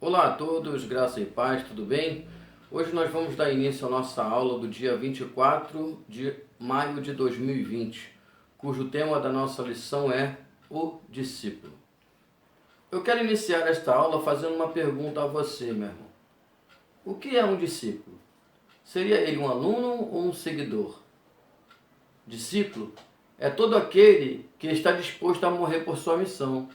Olá a todos, graça e paz, tudo bem? Hoje nós vamos dar início à nossa aula do dia 24 de maio de 2020, cujo tema da nossa lição é o discípulo. Eu quero iniciar esta aula fazendo uma pergunta a você, meu irmão. O que é um discípulo? Seria ele um aluno ou um seguidor? Discípulo é todo aquele que está disposto a morrer por sua missão.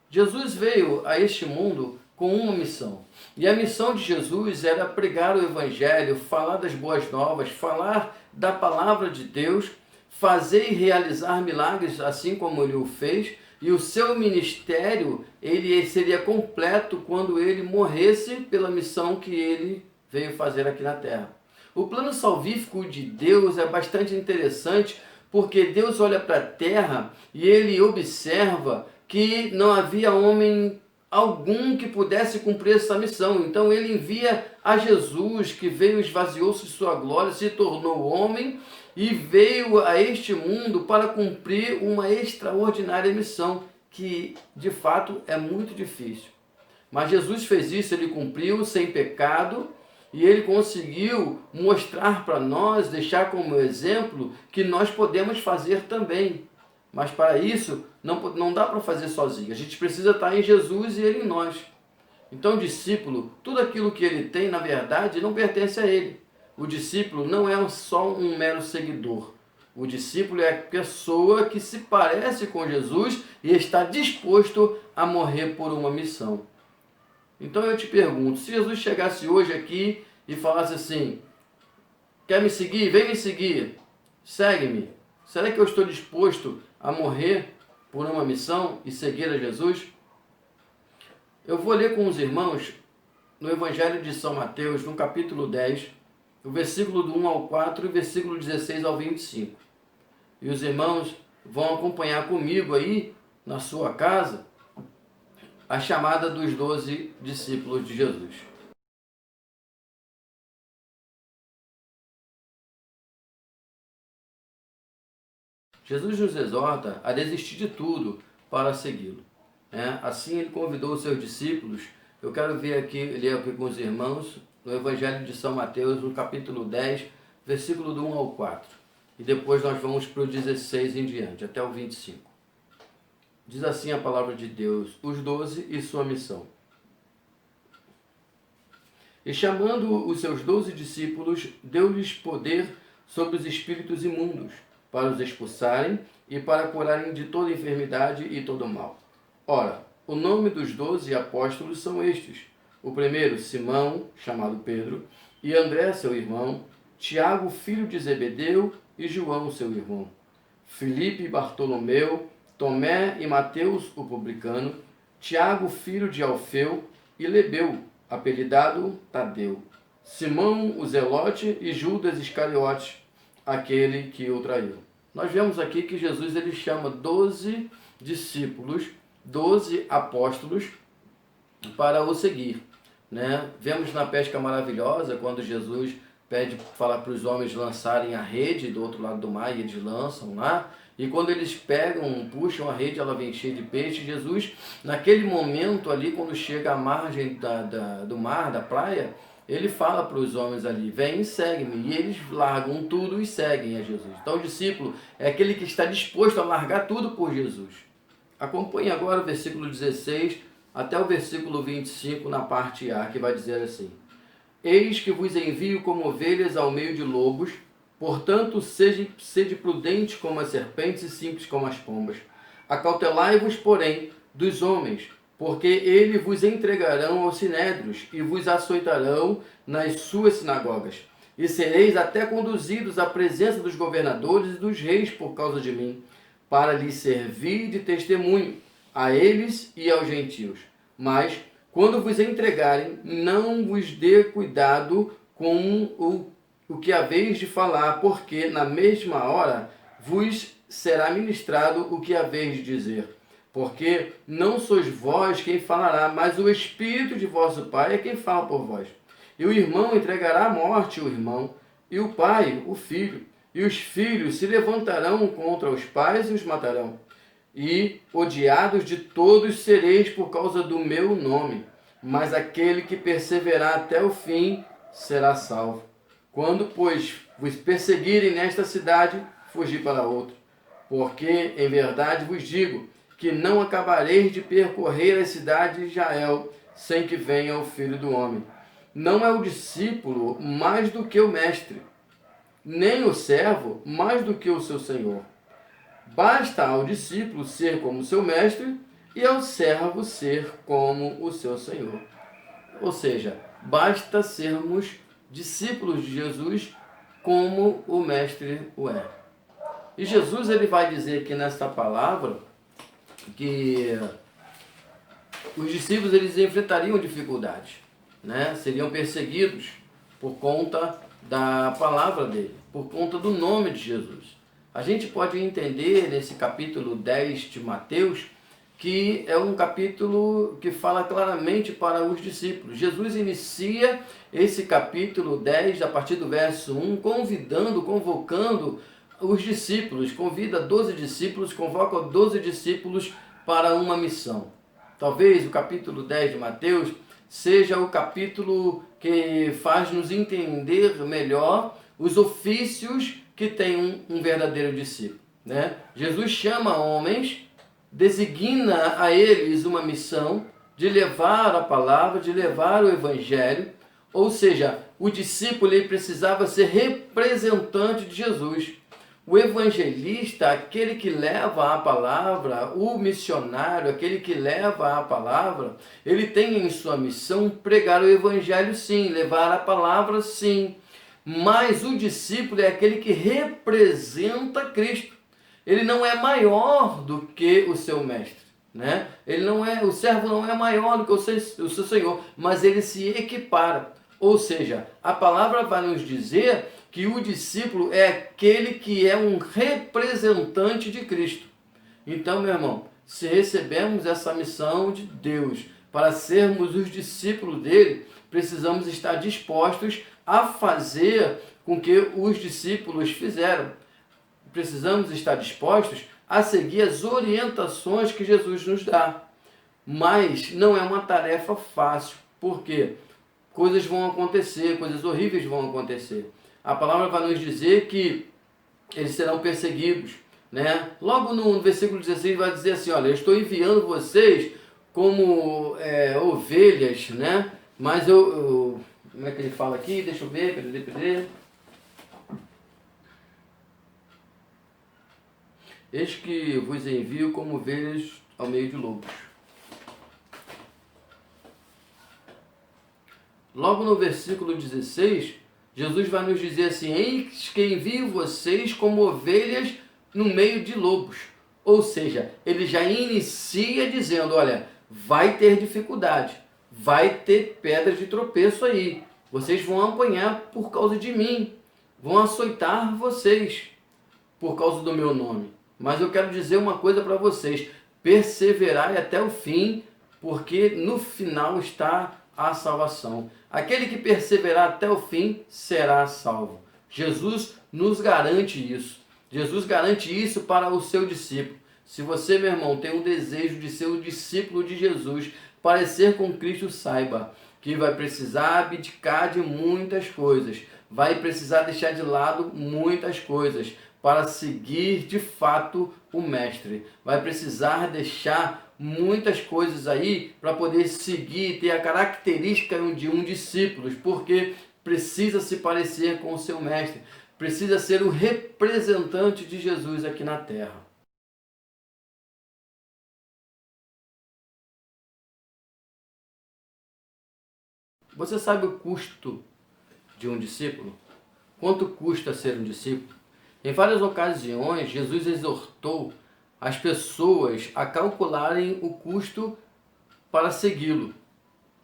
Jesus veio a este mundo com uma missão. E a missão de Jesus era pregar o Evangelho, falar das boas novas, falar da palavra de Deus, fazer e realizar milagres assim como ele o fez. E o seu ministério ele seria completo quando ele morresse pela missão que ele veio fazer aqui na terra. O plano salvífico de Deus é bastante interessante porque Deus olha para a terra e ele observa que não havia homem algum que pudesse cumprir essa missão. Então ele envia a Jesus, que veio, esvaziou-se de sua glória, se tornou homem e veio a este mundo para cumprir uma extraordinária missão, que de fato é muito difícil. Mas Jesus fez isso, ele cumpriu sem pecado, e ele conseguiu mostrar para nós, deixar como exemplo, que nós podemos fazer também. Mas para isso, não dá para fazer sozinho. A gente precisa estar em Jesus e ele em nós. Então, o discípulo, tudo aquilo que ele tem, na verdade, não pertence a ele. O discípulo não é só um mero seguidor. O discípulo é a pessoa que se parece com Jesus e está disposto a morrer por uma missão. Então eu te pergunto, se Jesus chegasse hoje aqui e falasse assim: quer me seguir? Vem me seguir, segue-me. Será que eu estou disposto a morrer por uma missão e seguir a Jesus? Eu vou ler com os irmãos no Evangelho de São Mateus, no capítulo 10, o versículo do 1 ao 4 e versículo 16 ao 25. E os irmãos vão acompanhar comigo aí, na sua casa, a chamada dos 12 discípulos de Jesus. Jesus nos exorta a desistir de tudo para segui-lo. Assim ele convidou os seus discípulos. Eu quero ler aqui com os irmãos no Evangelho de São Mateus, no capítulo 10, versículo do 1 ao 4. E depois nós vamos para o 16 em diante, até o 25. Diz assim a palavra de Deus, os 12 e sua missão. E chamando os seus 12 discípulos, deu-lhes poder sobre os espíritos imundos, para os expulsarem e para curarem de toda enfermidade e todo mal. Ora, o nome dos 12 apóstolos são estes: o primeiro, Simão, chamado Pedro, e André, seu irmão, Tiago, filho de Zebedeu, e João, seu irmão, Filipe e Bartolomeu, Tomé e Mateus, o publicano, Tiago, filho de Alfeu, e Lebeu, apelidado Tadeu, Simão, o Zelote, e Judas Iscariote, aquele que o traiu. Nós vemos aqui que Jesus ele chama 12 discípulos, 12 apóstolos para o seguir. Vemos na pesca maravilhosa, quando Jesus pede falar para os homens lançarem a rede do outro lado do mar, e eles lançam lá. E quando eles puxam a rede, ela vem cheia de peixe. Jesus, naquele momento ali, quando chega à margem do mar, da praia, ele fala para os homens ali: vem e segue-me. E eles largam tudo e seguem a Jesus. Então o discípulo é aquele que está disposto a largar tudo por Jesus. Acompanhe agora o versículo 16 até o versículo 25 na parte A, que vai dizer assim: eis que vos envio como ovelhas ao meio de lobos, portanto sede prudentes como as serpentes e simples como as pombas. Acautelai-vos, porém, dos homens, porque eles vos entregarão aos sinédrios e vos açoitarão nas suas sinagogas. E sereis até conduzidos à presença dos governadores e dos reis por causa de mim, para lhes servir de testemunho a eles e aos gentios. Mas, quando vos entregarem, não vos dê cuidado com o que haveis de falar, porque na mesma hora vos será ministrado o que haveis de dizer. Porque não sois vós quem falará, mas o Espírito de vosso Pai é quem fala por vós. E o irmão entregará à morte o irmão, e o pai o filho, e os filhos se levantarão contra os pais e os matarão. E odiados de todos sereis por causa do meu nome. mas aquele que perseverar até o fim será salvo. Quando, pois, vos perseguirem nesta cidade, fugi para outra. Porque, em verdade, vos digo que não acabareis de percorrer as cidades de Israel sem que venha o Filho do Homem. Não é o discípulo mais do que o mestre, nem o servo mais do que o seu senhor. Basta ao discípulo ser como seu mestre e ao servo ser como o seu senhor. Ou seja, basta sermos discípulos de Jesus como o mestre o é. E Jesus ele vai dizer aqui nesta palavra que os discípulos eles enfrentariam dificuldades, né? Seriam perseguidos por conta da palavra dele, por conta do nome de Jesus. A gente pode entender nesse capítulo 10 de Mateus que é um capítulo que fala claramente para os discípulos. Jesus inicia esse capítulo 10, a partir do verso 1, convocando os discípulos, convida 12 discípulos, convoca 12 discípulos para uma missão. Talvez o capítulo 10 de Mateus seja o capítulo que faz nos entender melhor os ofícios que tem um verdadeiro discípulo, né? Jesus chama homens, designa a eles uma missão de levar a palavra, de levar o evangelho, ou seja, o discípulo ele precisava ser representante de Jesus. O evangelista, aquele que leva a palavra, o missionário, aquele que leva a palavra, ele tem em sua missão pregar o evangelho sim, levar a palavra sim, mas o discípulo é aquele que representa Cristo. Ele não é maior do que o seu mestre, né? O servo não é maior do que o seu senhor, mas ele se equipara. Ou seja, a palavra vai nos dizer que o discípulo é aquele que é um representante de Cristo. Então, meu irmão, se recebemos essa missão de Deus para sermos os discípulos dele, precisamos estar dispostos a fazer com que os discípulos fizeram. Precisamos estar dispostos a seguir as orientações que Jesus nos dá. Mas não é uma tarefa fácil. Por quê? Coisas vão acontecer, coisas horríveis vão acontecer. A palavra vai nos dizer que eles serão perseguidos, né? Logo no versículo 16 vai dizer assim, olha, eu estou enviando vocês como ovelhas, né? Mas como é que ele fala aqui? Deixa eu ver, peraí. Eis que vos envio como ovelhas ao meio de lobos. Logo no versículo 16, Jesus vai nos dizer assim, eis que envio vocês como ovelhas no meio de lobos. Ou seja, ele já inicia dizendo, olha, vai ter dificuldade, vai ter pedras de tropeço aí. Vocês vão apanhar por causa de mim, vão açoitar vocês por causa do meu nome. Mas eu quero dizer uma coisa para vocês, perseverai até o fim, porque no final está a salvação. Aquele que perseverar até o fim será salvo. Jesus nos garante isso. Jesus garante isso para o seu discípulo. Se você, meu irmão, tem um desejo de ser o discípulo de Jesus, parecer com Cristo, saiba que vai precisar abdicar de muitas coisas. Vai precisar deixar de lado muitas coisas para seguir de fato o mestre. Vai precisar deixar muitas coisas aí para poder seguir, ter a característica de um discípulo, porque precisa se parecer com o seu mestre, precisa ser o representante de Jesus aqui na terra. Você sabe o custo de um discípulo? Quanto custa ser um discípulo? Em várias ocasiões, Jesus exortou as pessoas a calcularem o custo para segui-lo,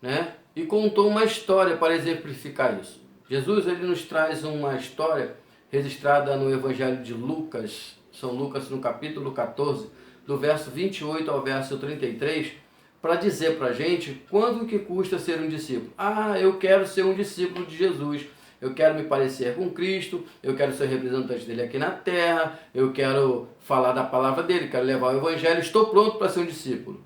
né? E contou uma história para exemplificar isso. Jesus ele nos traz uma história registrada no Evangelho de Lucas, São Lucas, no capítulo 14, do verso 28 ao verso 33, para dizer para a gente quanto que custa ser um discípulo. Ah, eu quero ser um discípulo de Jesus. Eu quero me parecer com Cristo, eu quero ser representante dele aqui na terra, eu quero falar da palavra dele, quero levar o evangelho, estou pronto para ser um discípulo.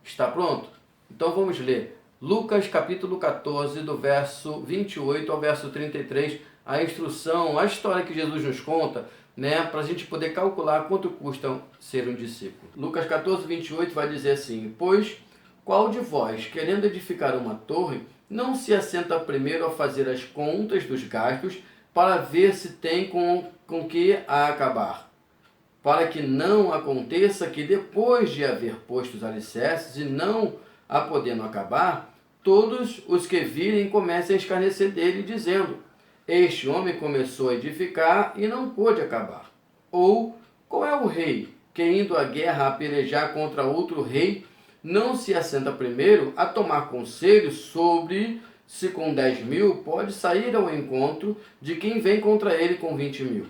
Está pronto? Então vamos ler Lucas capítulo 14, do verso 28 ao verso 33, a instrução, a história que Jesus nos conta, né, para a gente poder calcular quanto custa ser um discípulo. Lucas 14, 28 vai dizer assim: pois qual de vós, querendo edificar uma torre, não se assenta primeiro a fazer as contas dos gastos para ver se tem com que a acabar? Para que não aconteça que depois de haver posto os alicerces e não a podendo acabar, todos os que virem comecem a escarnecer dele, dizendo: este homem começou a edificar e não pôde acabar. Ou, qual é o rei que, indo à guerra a pelejar contra outro rei, não se assenta primeiro a tomar conselho sobre se com 10.000 pode sair ao encontro de quem vem contra ele com 20.000?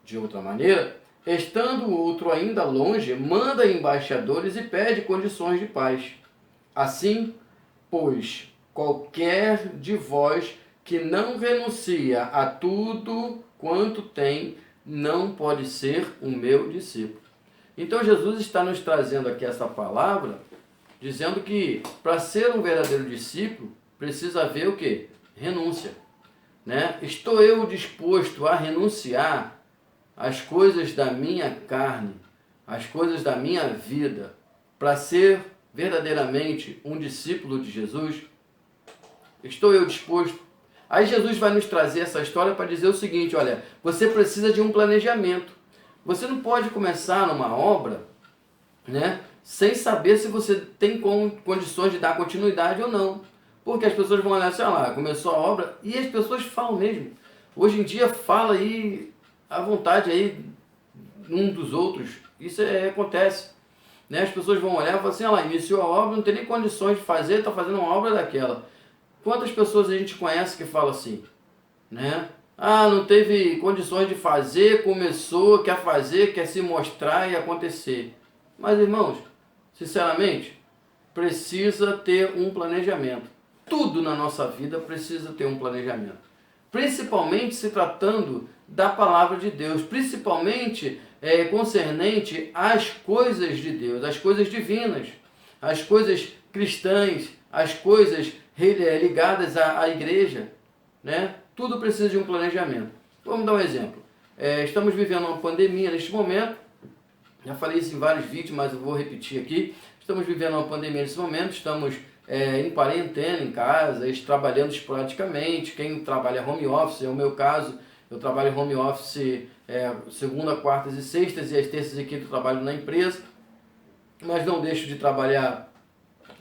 De outra maneira, estando o outro ainda longe, manda embaixadores e pede condições de paz. Assim, pois, qualquer de vós que não renuncia a tudo quanto tem, não pode ser o meu discípulo. Então Jesus está nos trazendo aqui essa palavra, dizendo que para ser um verdadeiro discípulo, precisa haver o quê? Renúncia. Né? Estou eu disposto a renunciar às coisas da minha carne, às coisas da minha vida, para ser verdadeiramente um discípulo de Jesus? Estou eu disposto? Aí Jesus vai nos trazer essa história para dizer o seguinte: olha, você precisa de um planejamento. Você não pode começar numa obra, né, sem saber se você tem condições de dar continuidade ou não. Porque as pessoas vão olhar assim: olha lá, começou a obra, e as pessoas falam mesmo. Hoje em dia fala aí à vontade aí um dos outros. Isso acontece. Né? As pessoas vão olhar e falar assim: olha lá, iniciou a obra, não tem nem condições de fazer, está fazendo uma obra daquela. Quantas pessoas a gente conhece que fala assim, né? Ah, não teve condições de fazer, começou, quer fazer, quer se mostrar e acontecer. Mas, irmãos, sinceramente, precisa ter um planejamento. Tudo na nossa vida precisa ter um planejamento. Principalmente se tratando da palavra de Deus, principalmente concernente às coisas de Deus, às coisas divinas, às coisas cristãs, às coisas ligadas à igreja, né? Tudo precisa de um planejamento. Vamos dar um exemplo. Estamos vivendo uma pandemia neste momento. Já falei isso em vários vídeos, mas eu vou repetir aqui. Estamos vivendo uma pandemia nesse momento. Estamos em quarentena, em casa, trabalhando esporadicamente. Quem trabalha home office, é o meu caso. Eu trabalho home office segunda, quartas e sextas, e às terças e quintas eu trabalho na empresa. Mas não deixo de trabalhar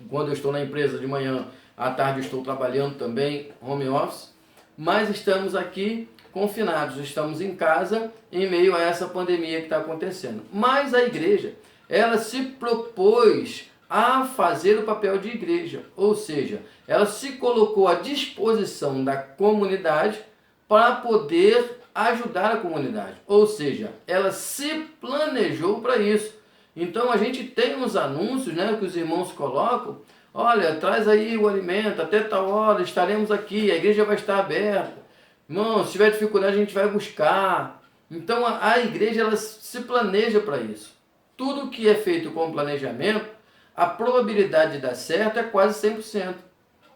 quando eu estou na empresa de manhã. À tarde eu estou trabalhando também, home office, mas estamos aqui confinados, estamos em casa em meio a essa pandemia que está acontecendo. Mas a igreja, ela se propôs a fazer o papel de igreja, ou seja, ela se colocou à disposição da comunidade para poder ajudar a comunidade, ou seja, ela se planejou para isso. Então a gente tem uns anúncios, né, que os irmãos colocam: olha, traz aí o alimento, até tal hora estaremos aqui, a igreja vai estar aberta. Irmão, se tiver dificuldade a gente vai buscar. Então a igreja, ela se planeja para isso. Tudo que é feito com planejamento, a probabilidade de dar certo é quase 100%.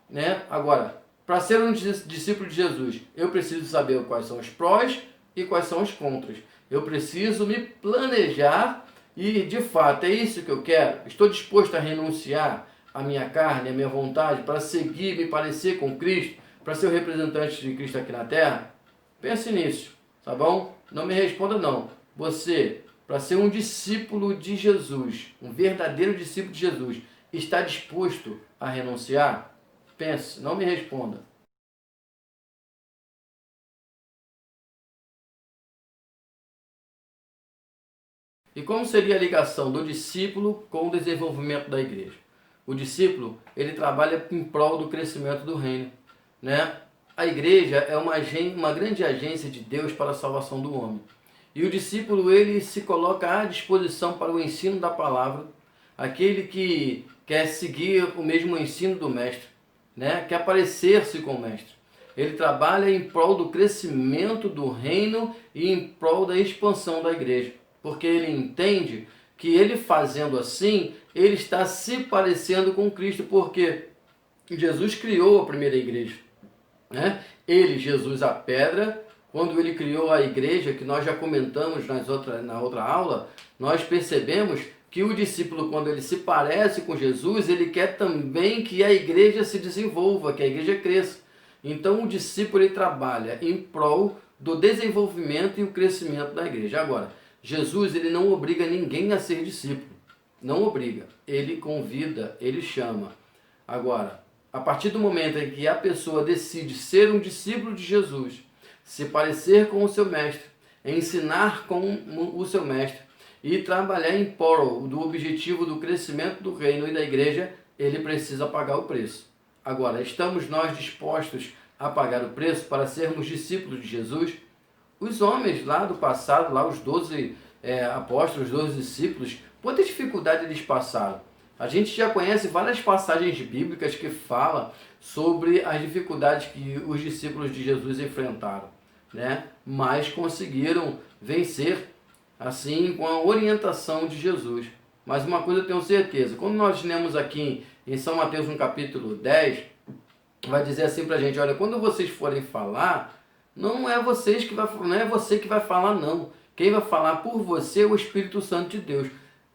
Né? Agora, para ser um discípulo de Jesus, eu preciso saber quais são os prós e quais são os contras. Eu preciso me planejar e, de fato, é isso que eu quero. Estou disposto a renunciar a minha carne, a minha vontade, para seguir, me parecer com Cristo, para ser o representante de Cristo aqui na Terra? Pense nisso, tá bom? Não me responda não. Você, para ser um discípulo de Jesus, um verdadeiro discípulo de Jesus, está disposto a renunciar? Pense, não me responda. E como seria a ligação do discípulo com o desenvolvimento da igreja? O discípulo, ele trabalha em prol do crescimento do reino, né? A igreja é uma grande agência de Deus para a salvação do homem. E o discípulo, ele se coloca à disposição para o ensino da palavra, aquele que quer seguir o mesmo ensino do mestre, né? Quer parecer-se com o mestre. Ele trabalha em prol do crescimento do reino e em prol da expansão da igreja, porque ele entende que ele fazendo assim, ele está se parecendo com Cristo. Por quê? Jesus criou a primeira igreja, né? Ele, Jesus, a pedra. Quando ele criou a igreja, que nós já comentamos na outra aula, nós percebemos que o discípulo, quando ele se parece com Jesus, ele quer também que a igreja se desenvolva, que a igreja cresça. Então o discípulo ele trabalha em prol do desenvolvimento e o crescimento da igreja. Agora, Jesus ele não obriga ninguém a ser discípulo. Não obriga. Ele convida, ele chama. Agora, a partir do momento em que a pessoa decide ser um discípulo de Jesus, se parecer com o seu mestre, ensinar com o seu mestre e trabalhar em prol do objetivo do crescimento do reino e da igreja, ele precisa pagar o preço. Agora, estamos nós dispostos a pagar o preço para sermos discípulos de Jesus? Os homens lá do passado, lá os 12 apóstolos, os 12 discípulos, quanta dificuldade eles passaram. A gente já conhece várias passagens bíblicas que falam sobre as dificuldades que os discípulos de Jesus enfrentaram, né? Mas conseguiram vencer, assim, com a orientação de Jesus. Mas uma coisa eu tenho certeza, quando nós lemos aqui em São Mateus no capítulo 10, vai dizer assim pra gente, olha, quando vocês forem falar, não é você que vai falar, não. Quem vai falar por você é o Espírito Santo de Deus.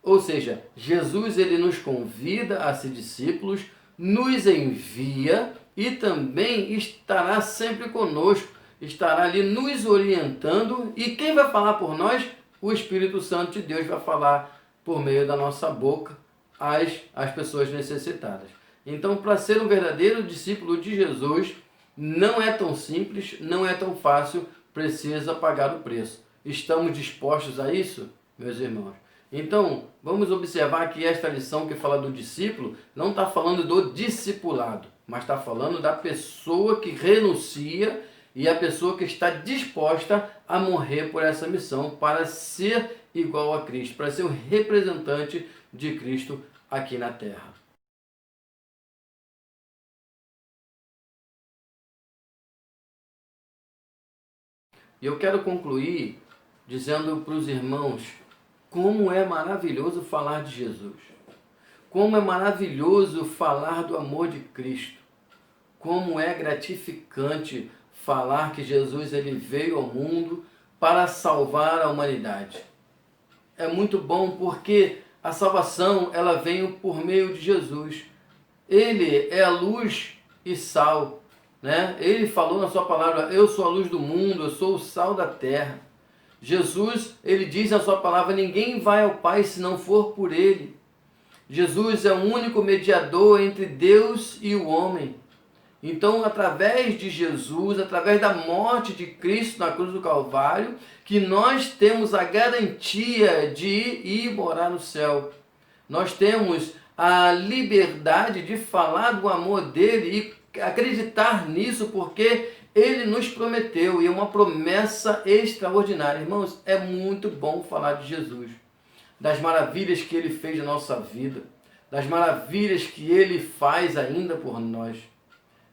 Ou seja, Jesus ele nos convida a ser discípulos, nos envia e também estará sempre conosco, estará ali nos orientando. E quem vai falar por nós? O Espírito Santo de Deus vai falar por meio da nossa boca às pessoas necessitadas. Então, para ser um verdadeiro discípulo de Jesus, não é tão simples, não é tão fácil, precisa pagar o preço. Estamos dispostos a isso, meus irmãos? Então, vamos observar que esta lição que fala do discípulo não está falando do discipulado, mas está falando da pessoa que renuncia e a pessoa que está disposta a morrer por essa missão para ser igual a Cristo, para ser o representante de Cristo aqui na terra. E eu quero concluir dizendo para os irmãos como é maravilhoso falar de Jesus. Como é maravilhoso falar do amor de Cristo. Como é gratificante falar que Jesus ele veio ao mundo para salvar a humanidade. É muito bom porque a salvação ela vem por meio de Jesus. Ele é a luz e sal, né? Ele falou na sua palavra, eu sou a luz do mundo, eu sou o sal da terra. Jesus, ele diz na sua palavra, ninguém vai ao Pai se não for por ele. Jesus é o único mediador entre Deus e o homem. Então, através de Jesus, através da morte de Cristo na cruz do Calvário, que nós temos a garantia de ir morar no céu. Nós temos a liberdade de falar do amor dele e acreditar nisso, porque ele nos prometeu, e é uma promessa extraordinária. Irmãos, é muito bom falar de Jesus, das maravilhas que ele fez na nossa vida, das maravilhas que ele faz ainda por nós.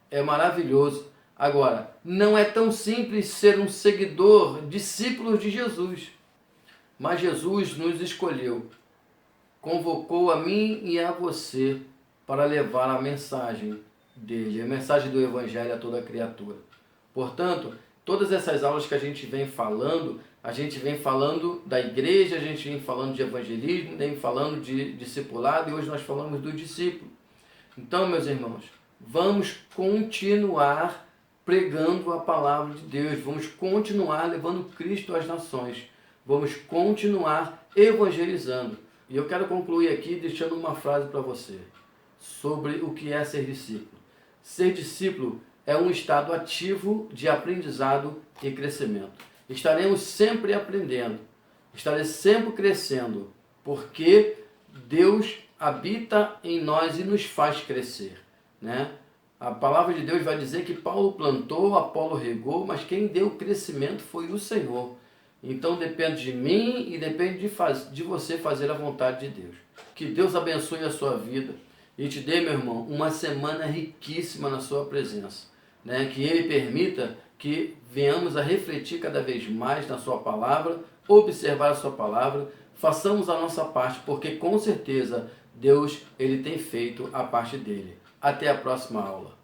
É maravilhoso. Agora, não é tão simples ser um seguidor, discípulo de Jesus. Mas Jesus nos escolheu, convocou a mim e a você para levar a mensagem dele, a mensagem do Evangelho a toda criatura. Portanto, todas essas aulas que a gente vem falando da igreja, a gente vem falando de evangelismo, vem falando de discipulado e hoje nós falamos do discípulo. Então, meus irmãos, vamos continuar pregando a palavra de Deus, vamos continuar levando Cristo às nações, vamos continuar evangelizando. E eu quero concluir aqui deixando uma frase para você sobre o que é ser discípulo. Ser discípulo é um estado ativo de aprendizado e crescimento. Estaremos sempre aprendendo, estaremos sempre crescendo, porque Deus habita em nós e nos faz crescer, né? A palavra de Deus vai dizer que Paulo plantou, Apolo regou, mas quem deu o crescimento foi o Senhor. Então depende de mim e depende de você fazer a vontade de Deus. Que Deus abençoe a sua vida e te dê, meu irmão, uma semana riquíssima na sua presença. Né? Que Ele permita que venhamos a refletir cada vez mais na sua palavra, observar a sua palavra, façamos a nossa parte, porque com certeza Deus ele tem feito a parte dele. Até a próxima aula.